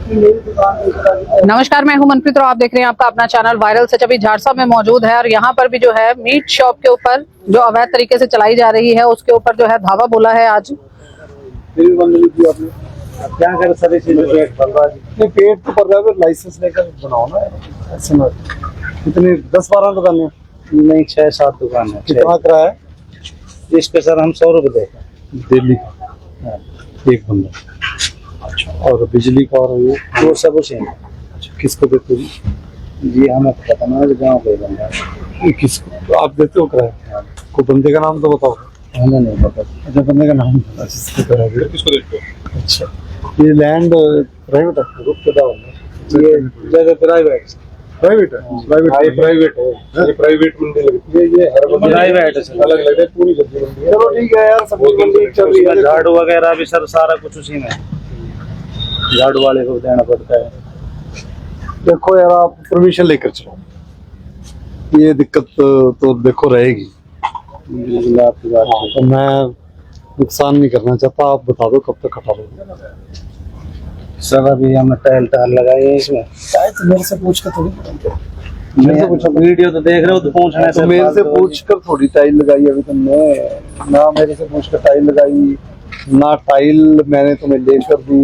नमस्कार, मैं हूं मनप्रीत और आप देख रहे हैं आपका अपना चैनल वायरल सच। अभी झारसा में मौजूद है और यहाँ पर भी जो है मीट शॉप के ऊपर जो अवैध तरीके से चलाई जा रही है उसके ऊपर जो है धावा बोला है आज। क्या कर सारी चीजें पेट पड़ रहा है, पेट तो पड़ रहा है, लाइसेंस लेकर बनाओ ना। ऐसे ना कितनी 10-12 दुकानें नहीं, 6-7 दुकान है। कितना किराया है इस पे सर? हम 100 रुपये देते हैं दिल्ली का एक बंदा। अच्छा, और बिजली का और ये वो सब उसे। अच्छा, किसको देते हो जी? हमें पता नहीं, गाँव का बंदा किसको आप देते हो किराया? कोई बंदे का नाम तो बताओ। हमें नहीं पता। अच्छा, बंदे का नाम किसको देते हो? अच्छा, ये लैंड प्राइवेट है? रुक के दाओ, ये जगह प्राइवेट है। प्राइवेट है, ये प्राइवेट मंडी लगती है। ये हर प्राइवेट है, अलग अलग है, पूरी सब्जी मंडी है। चलो ठीक है यार, सब्जी मंडी चल रही है। झाड़ू वगैरह भी सर सारा कुछ उसी में, झाड़ू वाले को देना पड़ता है। देखो यार, आप परमिशन लेकर चलो, ये दिक्कत तो देखो रहेगी। तो मैं नुकसान नहीं करना चाहता, आप बता दो कब तक हटा लोगे? सर अभी हमने टाइल लगाई है इसमें। तो मेरे से पूछ कर थोड़ी, मेरे से पूछो, वीडियो तो देख रहे हो तो पूछना है। तो मेरे से पूछ कर थोड़ी टाइल लगाई अभी तुमने ना, मेरे से पूछ कर टाइल लगाई ना, टाइल मैंने तुम्हें लेकर दी।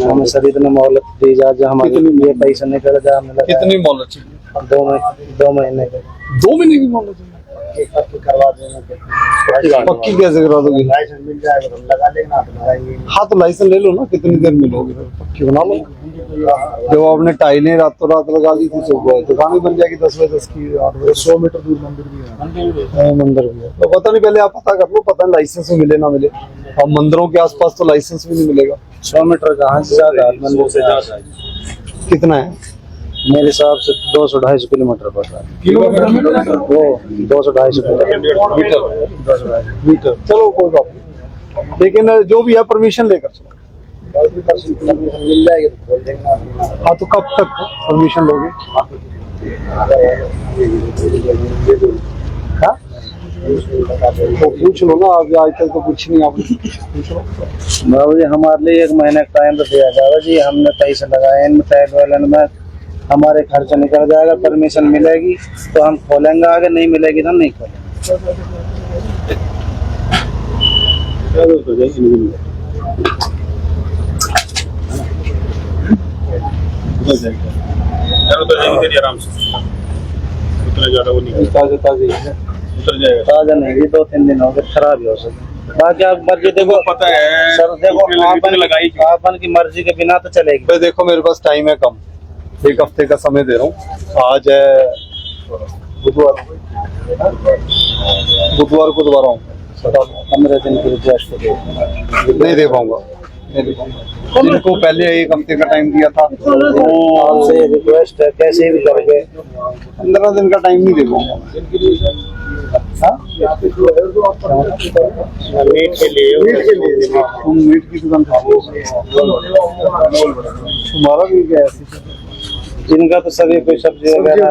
हमें सर इतना मोहलत दी जा, हमारे लिए पैसा निकल जाए। कितनी मोहलत चाहिए? 2 महीने के। 2 महीने की मोहलत चाहिए? करवा देना। पक्की कैसे करा दोगे? लाइसेंस मिल जाएगा तो लगा लेना, आप लगाएंगे। हाँ तो लाइसेंस ले लो ना, कितनी देर में लोगे? पक्की बना लो। जब आपने टाइलें रातों रात लगा दी थी तो दुकान भी बन जाएगी 10 बाय 10 की। 8 बजे 100 मीटर दूर मंदिर भी है। मंदिर भी है तो पता नहीं, पहले आप पता कर लो, पता नहीं लाइसेंस भी मिले ना मिले। अब मंदिरों के आसपास तो लाइसेंस भी नहीं मिलेगा। 100 मीटर कहाँ से ज्यादा, मंदिर से ज्यादा कितना है? मेरे हिसाब से 200-250 किलोमीटर पड़ रहा है। किलोमीटर वो 200-250 मीटर। चलो कोई बात नहीं, लेकिन जो भी है परमिशन लेकर चलो। मिल जाएगी तो खोल देंगे। हाँ तो कब तक परमिशन लोगे? हाँ तो पूछ लो ना, अभी आज तक तो कुछ नहीं, आप पूछ लो। बाबू जी हमारे लिए 1 महीने का टाइम तो दिया जाएगा जी, हमने पैसे लगाए इनमें, टैग वाले में हमारे खर्चा निकल जाएगा। परमिशन मिलेगी तो हम खोलेंगे, आगे नहीं मिलेगी तो हम नहीं खोलेंगे। आराम से, उतना ज्यादा वो नहीं, ताजा नहीं, 2-3 दिन हो गए, खराब ही हो सकता। बाकी आप मर्जी देखो, पता है सर, देखो आपन की मर्जी के बिना तो चलेगी। देखो मेरे पास टाइम है कम, 1 हफ्ते का समय दे रहा हूँ। आज है बुधवार को दोबारा आऊँगा। 15 दिन की रिक्वेस्ट नहीं दे पाऊंगा, इनको पहले 1 हफ्ते का टाइम दिया था, आपसे रिक्वेस्ट है कैसे भी करके 15 दिन का टाइम नहीं दे पाऊंगा। मीट के लिए मीट की दुकान तुम्हारा भी क्या है? जिनका तो सभी कोई सब्जी वगैरह,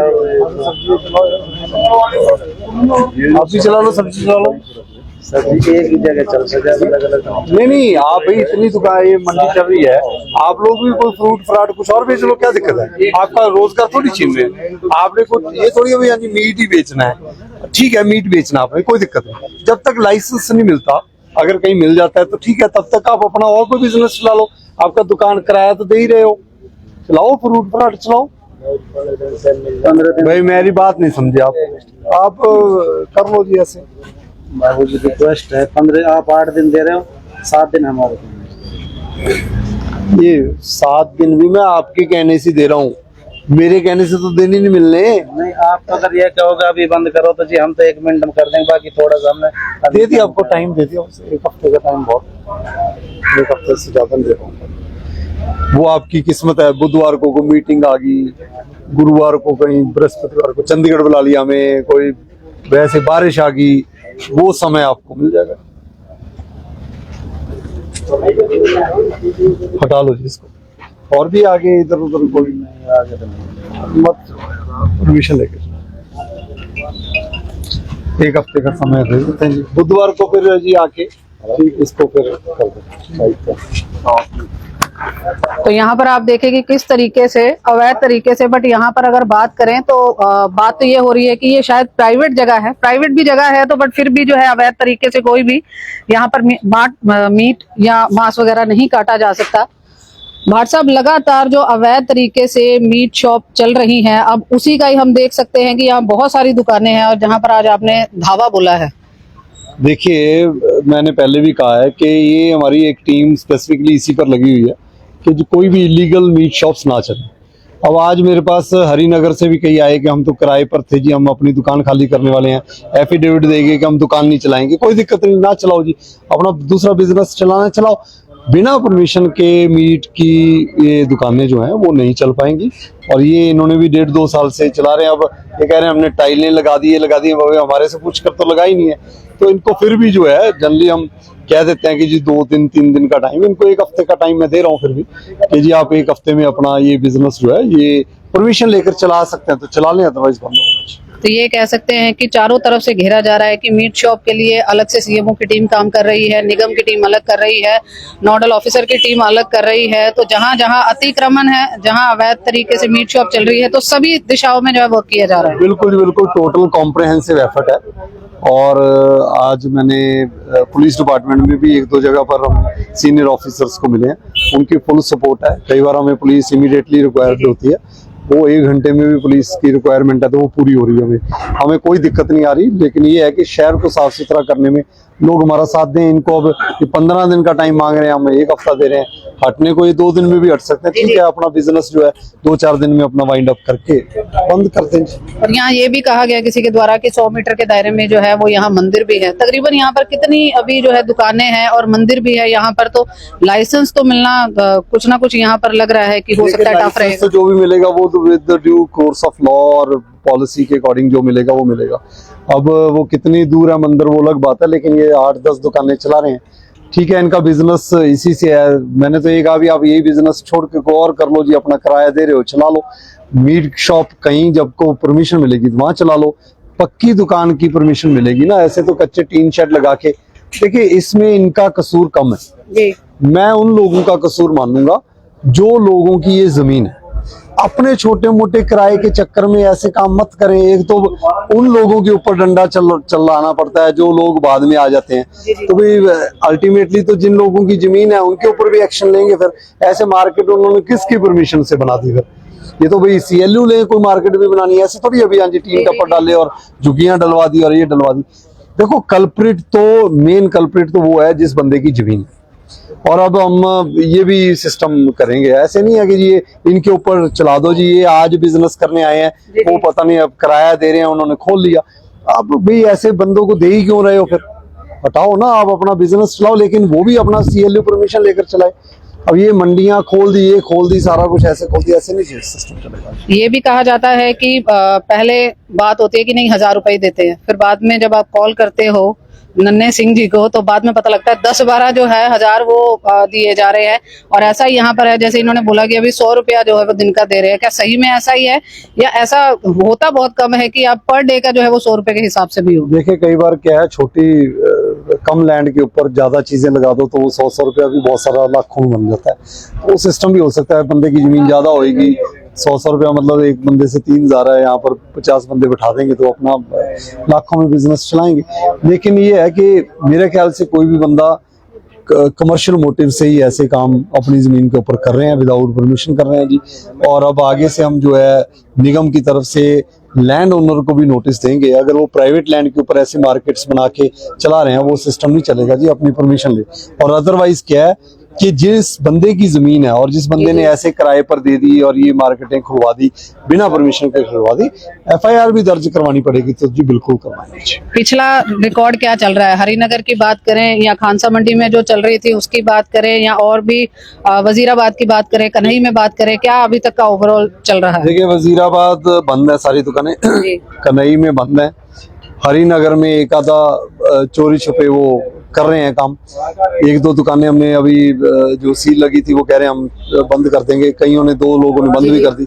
आप भी चला लो, सब्जी चला लो। सब्जी एक ही जगह चल सके, अलग-अलग नहीं। आप भाई इतनी दुकान, ये मंडी चल रही है, आप लोग भी कोई फ्रूट फ्राट कुछ और बेच लो, क्या दिक्कत है? आपका रोजगार थोड़ी छीन रहे हैं। आपने कुछ ये थोड़ी भाई यानी मीट ही बेचना है, ठीक है मीट बेचना आपने, कोई दिक्कत नहीं। जब तक लाइसेंस नहीं मिलता, अगर कहीं मिल जाता है तो ठीक है, तब तक आप अपना और कोई बिजनेस चला लो। आपका दुकान किराया तो दे ही रहे हो, चलाओ फ्रूट फ्राट चलाओ। भाई मेरी बात नहीं समझे आप कर लो जी ऐसे। बाबू जी रिक्वेस्ट है, 15 आप 8 दिन दे रहे हो, 7 दिन हमारे। ये 7 दिन भी मैं आपके कहने से दे रहा हूँ, मेरे कहने से तो दिन ही नहीं मिलने। नहीं आप तो अगर ये कहोगे अभी बंद करो तो जी हम तो 1 मिनट में कर देंगे, बाकी थोड़ा सा हमने दे दिया आपको, टाइम दे दिया। 1 हफ्ते का टाइम बहुत, 1 हफ्ते से ज्यादा नहीं दे पाऊंगा। वो आपकी किस्मत है, बुधवार को कोई मीटिंग आ गई, गुरुवार को कहीं, बृहस्पतिवार को चंडीगढ़ बुला लिया हमें, कोई वैसे बारिश आ गई, वो समय आपको मिल जाएगा। हटा लो जी इसको, और भी आगे इधर उधर कोई नहीं, आगे तो नहीं, मत परमिशन लेके 1 हफ्ते का समय दे देते हैं जी। बुधवार को फिर जी आके ठीक, इसको फिर कर दो साइड पर। तो यहाँ पर आप देखें कि किस तरीके से अवैध तरीके से, बट यहाँ पर अगर बात करें तो बात तो ये हो रही है कि ये शायद प्राइवेट जगह है, प्राइवेट भी जगह है, तो बट फिर भी जो है अवैध तरीके से कोई भी यहाँ पर मीट या मांस वगैरह नहीं काटा जा सकता। भाट साहब, लगातार जो अवैध तरीके से मीट शॉप चल रही हैं, अब उसी का ही हम देख सकते हैं कि यहाँ बहुत सारी दुकानें हैं और जहाँ पर आज आपने धावा बोला है। देखिए, मैंने पहले भी कहा है कि ये हमारी एक टीम स्पेसिफिकली इसी पर लगी हुई है कि जो कोई भी इलीगल मीट शॉप्स ना चले। अब आज मेरे पास हरिनगर से भी कई आए कि हम तो किराए पर थे जी, हम अपनी दुकान खाली करने वाले हैं, एफिडेविट देंगे कि हम दुकान नहीं चलाएंगे। कोई दिक्कत नहीं, ना चलाओ जी, अपना दूसरा बिजनेस चलाना चलाओ। बिना परमिशन के मीट की ये दुकानें जो हैं वो नहीं चल पाएंगी। और ये इन्होंने भी 1.5-2 साल से चला रहे हैं। अब ये कह रहे हैं हमने टाइलें लगा दी है, हमारे से पूछ कर तो लगा ही नहीं है। तो इनको फिर भी जो है जनरली हम कह देते हैं कि जी 2-3 दिन का टाइम, इनको 1 हफ्ते का टाइम मैं दे रहा हूँ फिर भी कि जी आप 1 हफ्ते में अपना ये बिजनेस जो है ये परमिशन लेकर चला सकते हैं तो चला लें, अदरवाइज बंद होगा। तो ये कह सकते हैं कि चारों तरफ से घेरा जा रहा है कि मीट शॉप के लिए अलग से सीएमओ की टीम काम कर रही है, निगम की टीम अलग कर रही है, नोडल ऑफिसर की टीम अलग कर रही है। तो जहां जहां अतिक्रमण है, जहां अवैध तरीके से मीट शॉप चल रही है, तो सभी दिशाओं में जो है वर्क किया जा रहा है। बिल्कुल बिल्कुल, टोटल कॉम्प्रहेंसिव एफर्ट है। और आज मैंने पुलिस डिपार्टमेंट में भी 1-2 जगह पर हम सीनियर ऑफिसर्स को मिले हैं, उनकी फुल सपोर्ट है। कई बार हमें पुलिस इमीडिएटली रिक्वायर्ड होती है, वो 1 घंटे में भी पुलिस की रिक्वायरमेंट है तो वो पूरी हो रही है। हमें कोई दिक्कत नहीं आ रही। लेकिन ये है कि शहर को साफ सुथरा करने में लोग हमारा साथ दें। इनको अब 15 दिन का टाइम मांग रहे हैं, हम 1 हफ्ता दे रहे हैं। हटने को ये 2 दिन में भी हट सकते हैं, ठीक है। अपना बिजनेस जो है 2-4 दिन में अपना वाइंड अप करके बंद करते हैं। और यहाँ ये भी कहा गया किसी के द्वारा कि 100 मीटर के दायरे में जो है वो यहाँ मंदिर भी है। तकरीबन यहाँ पर कितनी अभी जो है दुकानें हैं और मंदिर भी है यहाँ पर, तो लाइसेंस तो मिलना कुछ ना कुछ यहाँ पर लग रहा है कि हो सकता है टफ रहेगा। जो भी मिलेगा वो with the due course of law और पॉलिसी के अकॉर्डिंग जो मिलेगा वो मिलेगा। अब वो कितनी दूर है मंदिर वो अलग बात है, लेकिन ये 8-10 दुकानें चला रहे हैं, ठीक है। इनका बिजनेस इसी से है। मैंने तो ये कहा भी आप यही बिजनेस छोड़ के को और कर लो जी, अपना किराया दे रहे हो चला लो। मीट शॉप कहीं जब को परमिशन मिलेगी तो वहां चला लो, पक्की दुकान की परमिशन मिलेगी ना। ऐसे तो कच्चे टीन शेड लगा के, देखिए इसमें इनका कसूर कम है जी। मैं उन लोगों का कसूर मानूंगा जो लोगों की ये जमीन है। अपने छोटे मोटे किराए के चक्कर में ऐसे काम मत करें। एक तो उन लोगों के ऊपर डंडा चलाना पड़ता है जो लोग बाद में आ जाते हैं। तो भाई अल्टीमेटली तो जिन लोगों की जमीन है उनके ऊपर भी एक्शन लेंगे। फिर ऐसे मार्केट उन्होंने किसकी परमिशन से बना दी? फिर ये तो भाई CLU ले कोई मार्केट भी बनानी है, ऐसे थोड़ी अभी आज टीन टप्पर डाले और झुग्गियां डलवा दी और ये डलवा दी। देखो कल्प्रिट तो मेन कल्प्रिट तो वो है जिस बंदे की जमीन है। और अब हम ये भी सिस्टम करेंगे, ऐसे नहीं है कि ये इनके ऊपर चला दो जी, ये आज बिजनेस करने आए हैं, वो पता नहीं अब किराया दे रहे हैं उन्होंने खोल लिया। अब भाई ऐसे बंदों को दे ही क्यों रहे हो? फिर हटाओ ना, आप अपना बिजनेस चलाओ, लेकिन वो भी अपना CLU परमिशन लेकर चलाए। अब ये मंडियां खोल दी, ये खोल दी, सारा कुछ ऐसे खोल दिया, ऐसे नहीं सिस्टम चलेगा। ये भी कहा जाता है कि पहले बात होती है कि नहीं 1000 रुपए देते हैं, फिर बाद में जब आप कॉल करते हो नन्हे सिंह जी को तो बाद में पता लगता है 10-12 जो है 1000 वो दिए जा रहे हैं। और ऐसा ही यहाँ पर है, जैसे इन्होंने बोला कि अभी 100 रुपया जो है वो दिन का दे रहे हैं। क्या सही में ऐसा ही है या ऐसा होता बहुत कम है कि आप पर डे का जो है वो 100 रुपए के हिसाब से भी हो? देखिए कई बार क्या है, छोटी कम लैंड के ऊपर ज्यादा चीजें लगा दो तो वो 100 रुपया भी बहुत सारा लाखों में बन जाता है। वो सिस्टम भी हो सकता है, बंदे की जमीन ज्यादा होगी, 100 रुपया मतलब एक बंदे से 3000 है, यहाँ पर 50 बंदे बैठा देंगे तो अपना लाखों में बिजनेस चलाएंगे। लेकिन ये है कि मेरे ख्याल से कोई भी बंदा कमर्शियल मोटिव से ही ऐसे काम अपनी जमीन के ऊपर कर रहे हैं, विदाउट परमिशन कर रहे हैं जी। और अब आगे से हम जो है निगम की तरफ से लैंड ओनर को भी नोटिस देंगे, अगर वो प्राइवेट लैंड के ऊपर ऐसे मार्केट्स बना के चला रहे हैं वो सिस्टम नहीं चलेगा जी, अपनी परमिशन ले। और अदरवाइज क्या है कि जिस बंदे की जमीन है और जिस बंदे ने ऐसे किराए पर दे दी और ये मार्केटिंग खुलवा दी, बिना परमिशन के खुलवा दी, FIR भी दर्ज करवानी पड़ेगी। तो जी बिल्कुल करवाएंगे। पिछला रिकॉर्ड क्या चल रहा है? हरिनगर की बात करें या खानसा मंडी में जो चल रही थी उसकी बात करें या और भी वजीराबाद की बात करें, कन्हई में बात करें, क्या अभी तक का ओवरऑल चल रहा है? देखिए वजीराबाद बंद है सारी दुकानें, कन्हई में बंद है, हरिनगर में एक आधा चोरी छुपे वो कर रहे हैं काम। 1-2 दुकानें हमने अभी जो सील लगी थी वो कह रहे हैं हम बंद कर देंगे, कईयों ने 2 लोगों ने बंद भी कर दी।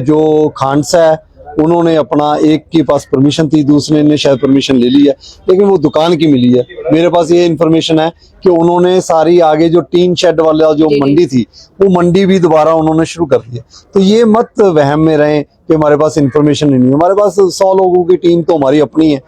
जो खानसा है उन्होंने अपना, एक के पास परमिशन थी, दूसरे ने शायद परमिशन ले ली है, लेकिन वो दुकान की मिली है। मेरे पास ये इन्फॉर्मेशन है कि उन्होंने सारी आगे जो टीन शेड वाला जो मंडी थी, वो मंडी भी दोबारा उन्होंने शुरू कर दी है। तो ये मत वहम में रहें कि हमारे पास इन्फॉर्मेशन नहीं है। हमारे पास 100 लोगों की टीम तो हमारी अपनी है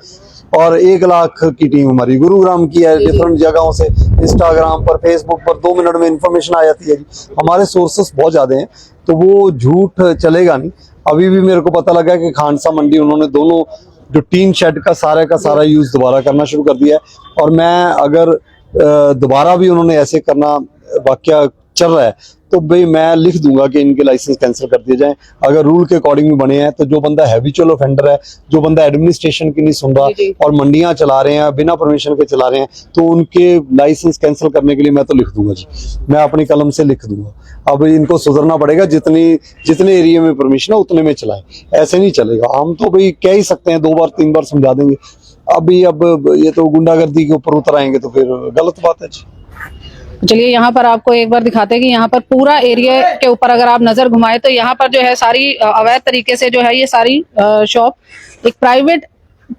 और 1 लाख की टीम हमारी गुरुग्राम की है। डिफरेंट जगहों से इंस्टाग्राम पर, फेसबुक पर 2 मिनट में इंफॉर्मेशन आ जाती है जी। हमारे सोर्सेस बहुत ज्यादा हैं, तो वो झूठ चलेगा नहीं। अभी भी मेरे को पता लगा कि खानसा मंडी उन्होंने दोनों जो टीन शेड का सारा यूज दोबारा करना शुरू कर दिया है। और मैं अगर दोबारा भी उन्होंने ऐसे करना वाकया चल रहा है तो भाई मैं लिख दूंगा कि इनके लाइसेंस कैंसिल कर दिए जाएं। अगर रूल के अकॉर्डिंग भी बने हैं तो जो बंदा हैबिचुअल ऑफेंडर है, जो बंदा एडमिनिस्ट्रेशन की नहीं सुन रहा और मंडियां चला रहे हैं, बिना परमिशन के चला रहे हैं, तो उनके लाइसेंस कैंसिल करने के लिए मैं तो लिख दूंगा जी, मैं अपनी कलम से लिख दूंगा। अब इनको सुधरना पड़ेगा, जितने एरिया में परमिशन है उतने में चलाएं, ऐसे नहीं चलेगा। हम तो भाई कह ही सकते हैं, 2 बार 3 बार समझा देंगे। अब ये तो गुंडागर्दी के ऊपर उतर आएंगे तो फिर गलत बात है जी। चलिए यहाँ पर आपको एक बार दिखाते हैं कि यहाँ पर पूरा एरिया के ऊपर अगर आप नजर घुमाए तो यहाँ पर जो है सारी अवैध तरीके से जो है ये सारी शॉप एक प्राइवेट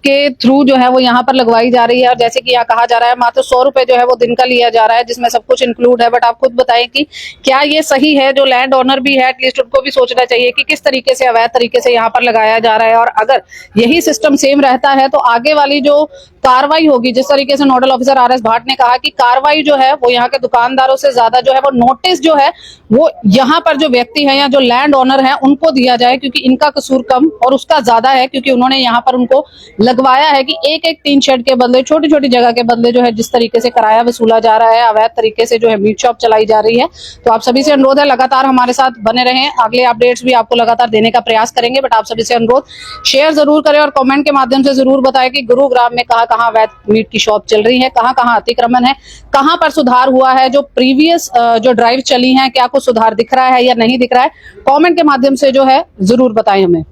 के थ्रू जो है वो यहाँ पर लगवाई जा रही है। और जैसे कि यहाँ कहा जा रहा है मात्र 100 रुपए जो है वो दिन का लिया जा रहा है, जिसमें सब कुछ इंक्लूड है। बट आप खुद बताएं कि क्या ये सही है? जो लैंड ओनर भी है एटलीस्ट उनको भी सोचना चाहिए कि किस तरीके से अवैध तरीके से यहाँ पर लगाया जा रहा है। और अगर यही सिस्टम सेम रहता है तो आगे वाली जो कार्रवाई होगी, जिस तरीके से नोडल ऑफिसर RS भाट ने कहा कि कार्रवाई जो है वो यहाँ के दुकानदारों से ज्यादा जो है वो नोटिस जो है वो यहाँ पर जो व्यक्ति है या जो लैंड ओनर है उनको दिया जाए, क्योंकि इनका कसूर कम और उसका ज्यादा है, क्योंकि उन्होंने यहाँ पर उनको लगवाया है कि एक टीन शेड के बदले, छोटी छोटी जगह के बदले जो है जिस तरीके से किराया वसूला जा रहा है, अवैध तरीके से जो है मीट शॉप चलाई जा रही है। तो आप सभी से अनुरोध है लगातार हमारे साथ बने रहें, अगले अपडेट्स भी आपको लगातार देने का प्रयास करेंगे। बट आप सभी से अनुरोध शेयर जरूर करें और कमेंट के माध्यम से जरूर बताएं कि गुरुग्राम में कहाँ कहाँ अवैध मीट की शॉप चल रही है, कहाँ कहाँ अतिक्रमण है, कहाँ पर सुधार हुआ है, जो प्रीवियस जो ड्राइव चली है क्या कुछ सुधार दिख रहा है या नहीं दिख रहा है। कमेंट के माध्यम से जो है जरूर बताएं हमें।